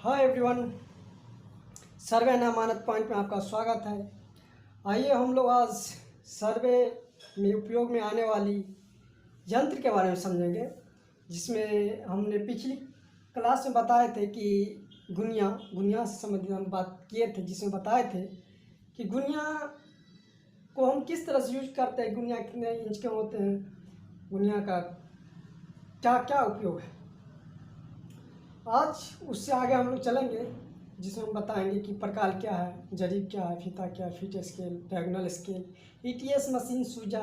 Hi everyone, survey and Amanat point में आपका स्वागत है। आइए हम लोग आज सर्वे में उपयोग में आने वाली यंत्र के बारे में समझेंगे, जिसमें हमने पिछली क्लास में बताए थे कि गुनिया से संबंधित हम बात किए थे, जिसमें बताए थे कि गुनिया को हम किस तरह से यूज करते हैं, गुनिया कितने इंच के होते हैं, गुनिया का क्या क्या उपयोग है। आज उससे आगे हम लोग चलेंगे, जिसमें हम बताएंगे कि प्रकार क्या है, जरीब क्या है, फीता क्या है, feet scale, diagonal scale, ETS machine, सूजा,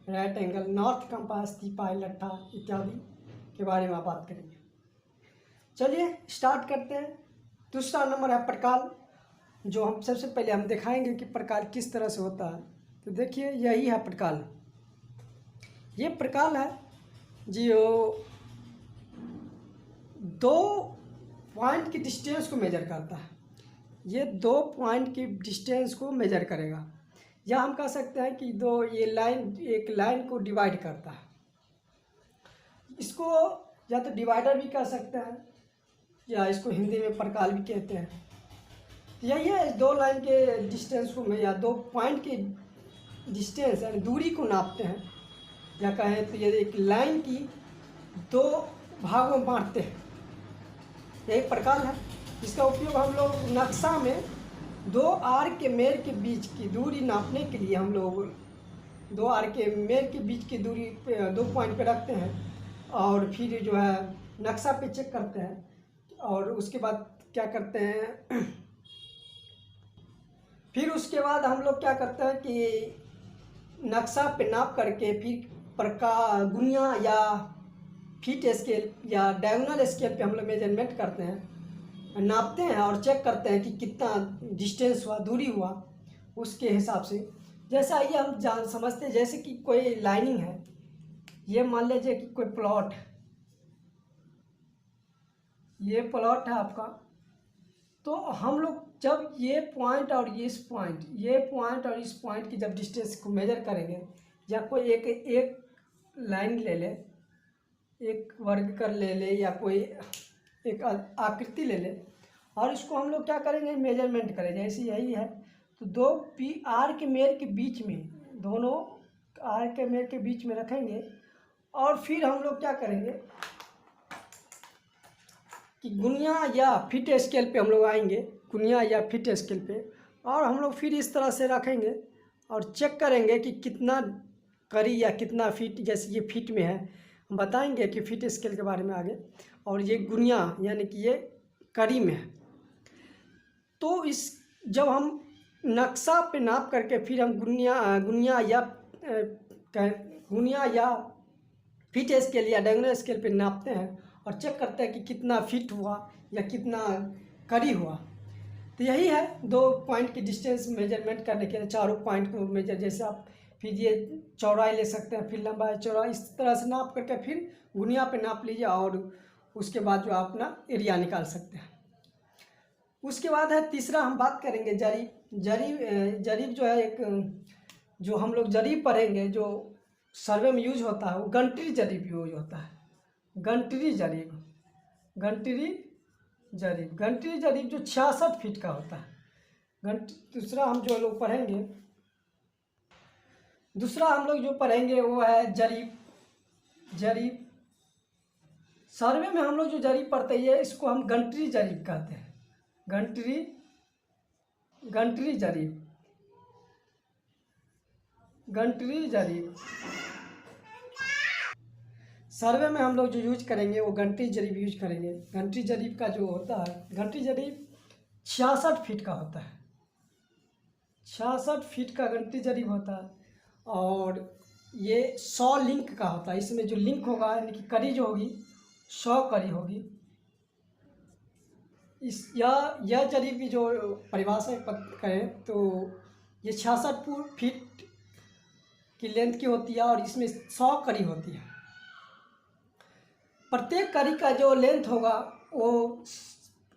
राइट एंगल, नॉर्थ कंपास, तिपाई, लट्ठा इत्यादि के बारे में आप बात करेंगे। चलिए स्टार्ट करते हैं। दूसरा नंबर है प्रकार, जो हम सबसे पहले हम दिखाएंगे कि प्रकार किस तरह से होता है। तो देखिए, यही है प्रकार। ये प्रकार है जो 2 पॉइंट की डिस्टेंस को मेजर करता है। ये 2 पॉइंट की डिस्टेंस को मेजर करेगा, या हम कह सकते हैं कि एक लाइन को डिवाइड करता है। इसको या तो डिवाइडर भी कह सकते हैं, या इसको हिंदी में प्रकार भी कहते हैं। यही है, 2 लाइन के डिस्टेंस को या 2 पॉइंट की डिस्टेंस यानी दूरी को नापते हैं, या कहें तो ये एक लाइन की 2 भागों में बांटते हैं। यही प्रकार है। इसका उपयोग हम लोग नक्शा में 2 आर्क के मेल के बीच की दूरी नापने के लिए हम लोग 2 आर्क के मेल के बीच की दूरी 2 पॉइंट पे रखते हैं, और फिर जो है नक्शा पे चेक करते हैं, और उसके बाद क्या करते हैं फिर उसके बाद हम लोग क्या करते हैं कि नक्शा पे नाप करके फिर प्रकार गुनिया या फीट स्केल या डायगोनल स्केल पे हम लोग मेजरमेंट करते हैं, नापते हैं और चेक करते हैं कि कितना डिस्टेंस हुआ, दूरी हुआ, उसके हिसाब से। जैसा ये हम समझते हैं, जैसे कि कोई लाइनिंग है, ये मान लीजिए कि कोई प्लॉट, ये प्लॉट है आपका। तो हम लोग जब ये पॉइंट और इस पॉइंट की जब डिस्टेंस को मेजर करेंगे, या कोई एक लाइन ले ले, एक वर्ग कर ले ले, या कोई एक आकृति ले ले, और इसको हम लोग क्या करेंगे, मेजरमेंट करेंगे। ऐसे यही है। तो 2 आर के मेल के बीच में, दोनों आर के मेल के बीच में रखेंगे, और फिर हम लोग क्या करेंगे कि गुनिया या फीट स्केल पे हम लोग आएंगे, गुनिया या फीट स्केल पे, और हम लोग फिर इस तरह से रखेंगे और चेक करेंगे कि कितना करी या कितना फीट। जैसे ये फीट में है, हम बताएंगे कि फीट स्केल के बारे में आगे, और ये गुनिया यानी कि ये करी में है। तो जब हम नक्शा पे नाप करके फिर हम गुनिया या फीट स्केल या डायगोनल स्केल पे नापते हैं और चेक करते हैं कि कितना फिट हुआ या कितना करी हुआ। तो यही है 2 पॉइंट की डिस्टेंस मेजरमेंट करने के लिए, चारों पॉइंट को मेजर। जैसे आप फिर ये चौड़ाई ले सकते हैं, फिर लंबाई, चौड़ाई, इस तरह से नाप करके फिर गुनिया पे नाप लीजिए, और उसके बाद जो आप अपना एरिया निकाल सकते हैं। उसके बाद है तीसरा, हम बात करेंगे जरीब जो है एक, जो हम लोग जरीब पढ़ेंगे, जो सर्वे में यूज होता है, वो गंटरी जरीब यूज होता है। गंटरी जरीब जो 66 फीट का होता है। दूसरा हम जो लोग पढ़ेंगे वो है जरीब। सर्वे में हम लोग जो जरीब पढ़ते हैं, इसको हम गंटरी जरीब कहते हैं। गंटरी जरीब सर्वे में हम लोग जो यूज करेंगे वो गंटरी जरीब यूज करेंगे। गंटरी जरीब का जो होता है, गंटरी जरीब 66 फीट का होता है। 66 फीट का गंटरी जरीब होता है, और ये 100 लिंक का होता है। इसमें जो लिंक होगा यानी कि कड़ी जो होगी 100 कड़ी होगी। यह जरीब की जो परिभाषा करें तो ये 66 फीट की लेंथ की होती है, और इसमें 100 कड़ी होती है। प्रत्येक कड़ी का जो लेंथ होगा, वो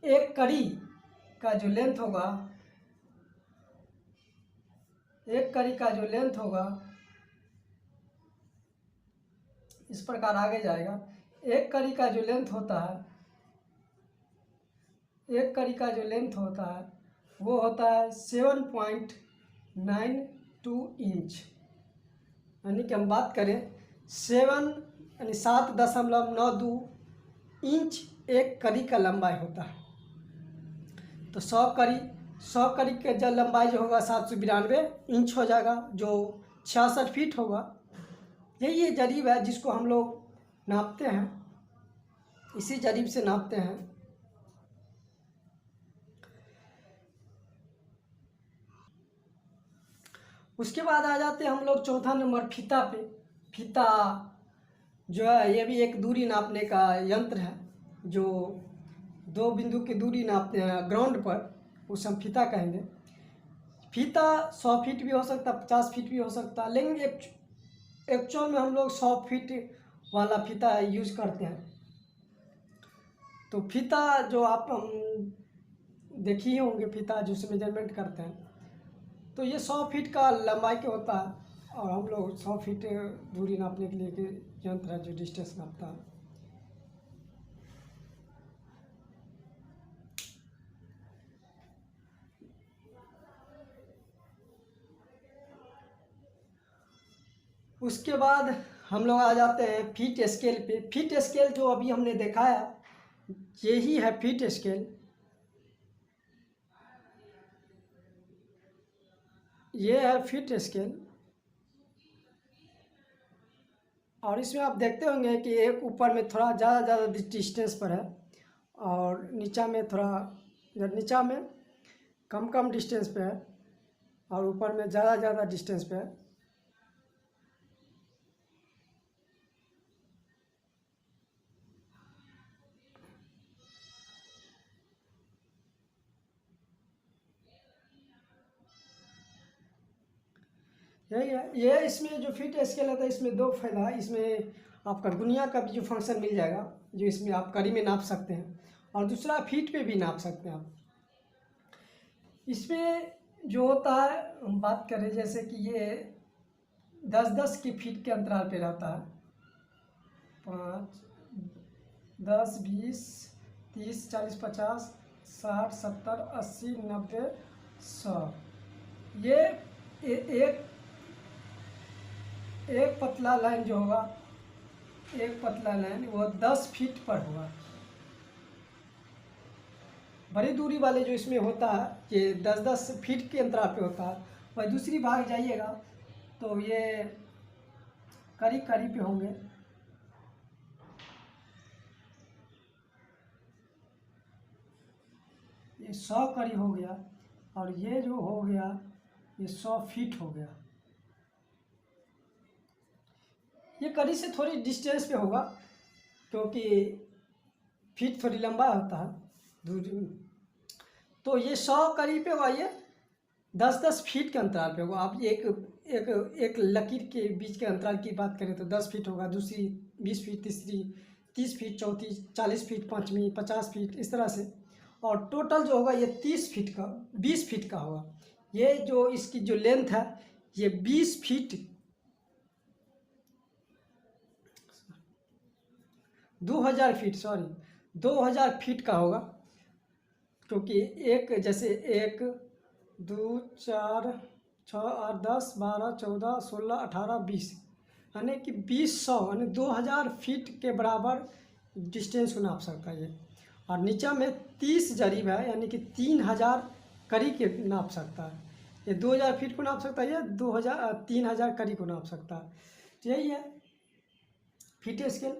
एक कड़ी का जो लेंथ होगा इस प्रकार आगे जाएगा। एक कड़ी का जो लेंथ होता है एक कड़ी का जो लेंथ होता है वो होता है 7.92 इंच, यानी कि हम बात करें 7.92 इंच एक कड़ी का लंबाई होता है। तो 100 कड़ी के जो लंबाई जो होगा 792 इंच हो जाएगा, जो 66 फीट होगा। यही ये जरीब है जिसको हम लोग नापते हैं, इसी जरीब से नापते हैं। उसके बाद आ जाते हैं हम लोग चौथा नंबर फीता पे। फीता जो है ये भी एक दूरी नापने का यंत्र है, जो 2 बिंदु की दूरी नापते हैं ग्राउंड पर, उसे हम फीता कहेंगे। फीता 100 फीट भी हो सकता है, 50 फीट भी हो सकता है, लेकिन एक्चुअल में हम लोग 100 फीट वाला फीता यूज करते हैं। तो फीता जो आप हम देखिए होंगे, फीता जो उसमें मेजरमेंट करते हैं, तो ये 100 फीट का लंबाई के होता है, और हम लोग 100 फीट दूरी नापने के लिए एक यंत्र है जो डिस्टेंस नापता है। उसके बाद हम लोग आ जाते हैं फीट स्केल पे। फीट स्केल जो अभी हमने देखा है यही है फीट स्केल। ये है फीट स्केल, और इसमें आप देखते होंगे कि एक ऊपर में थोड़ा ज़्यादा डिस्टेंस पर है, और नीचा में थोड़ा नीचा में कम डिस्टेंस पे है, और ऊपर में ज़्यादा डिस्टेंस पे है। यही है ये। इसमें जो फीट स्केल होता है इसमें 2 फायदा है। इसमें आपका गुनिया का भी जो फंक्शन मिल जाएगा, जो इसमें आप कड़ी में नाप सकते हैं, और दूसरा फीट पे भी नाप सकते हैं आप। इसमें जो होता है, हम बात करें जैसे कि ये 10-10 की फीट के अंतराल पे रहता है, 5, 10, 20, 30, 40, 50, 60, 70, 80, 90, 100। ये एक पतला लाइन जो होगा, एक पतला लाइन वो 10 फीट पर होगा। बड़ी दूरी वाले जो इसमें होता है ये 10-10 फीट के अंतराल पे होता है। वह दूसरी भाग जाइएगा तो ये करीब पे होंगे। ये 100 कड़ी हो गया, और ये जो हो गया ये 100 फीट हो गया। ये कड़ी से थोड़ी डिस्टेंस पे होगा, क्योंकि फीट थोड़ी लंबा होता है दूरी। तो ये 100 कड़ी पे होगा, ये 10-10 फीट के अंतराल पे होगा। आप एक लकीर के बीच के अंतराल की बात करें तो 10 फीट होगा, दूसरी 20 फीट, तीसरी 30 फीट, चौथी 40 फीट, पाँचवीं 50 फीट, इस तरह से। और टोटल जो होगा ये 30 फीट का 20 फीट का होगा। ये जो इसकी जो लेंथ है ये 20 फीट 2000 फीट 2000 फीट का होगा, क्योंकि एक जैसे 1, 2, 4, 6, 8, 10, 12, 14, 16, 18, 20, यानी कि 2000 यानी 2000 फीट के बराबर डिस्टेंस को नाप सकता है ये। और नीचा में 30 जरीब है, यानी कि 3000 कड़ी के नाप सकता है। ये 2000 फीट को नाप सकता है, ये 3000 कड़ी को नाप सकता है। तो यही है फीट स्केल।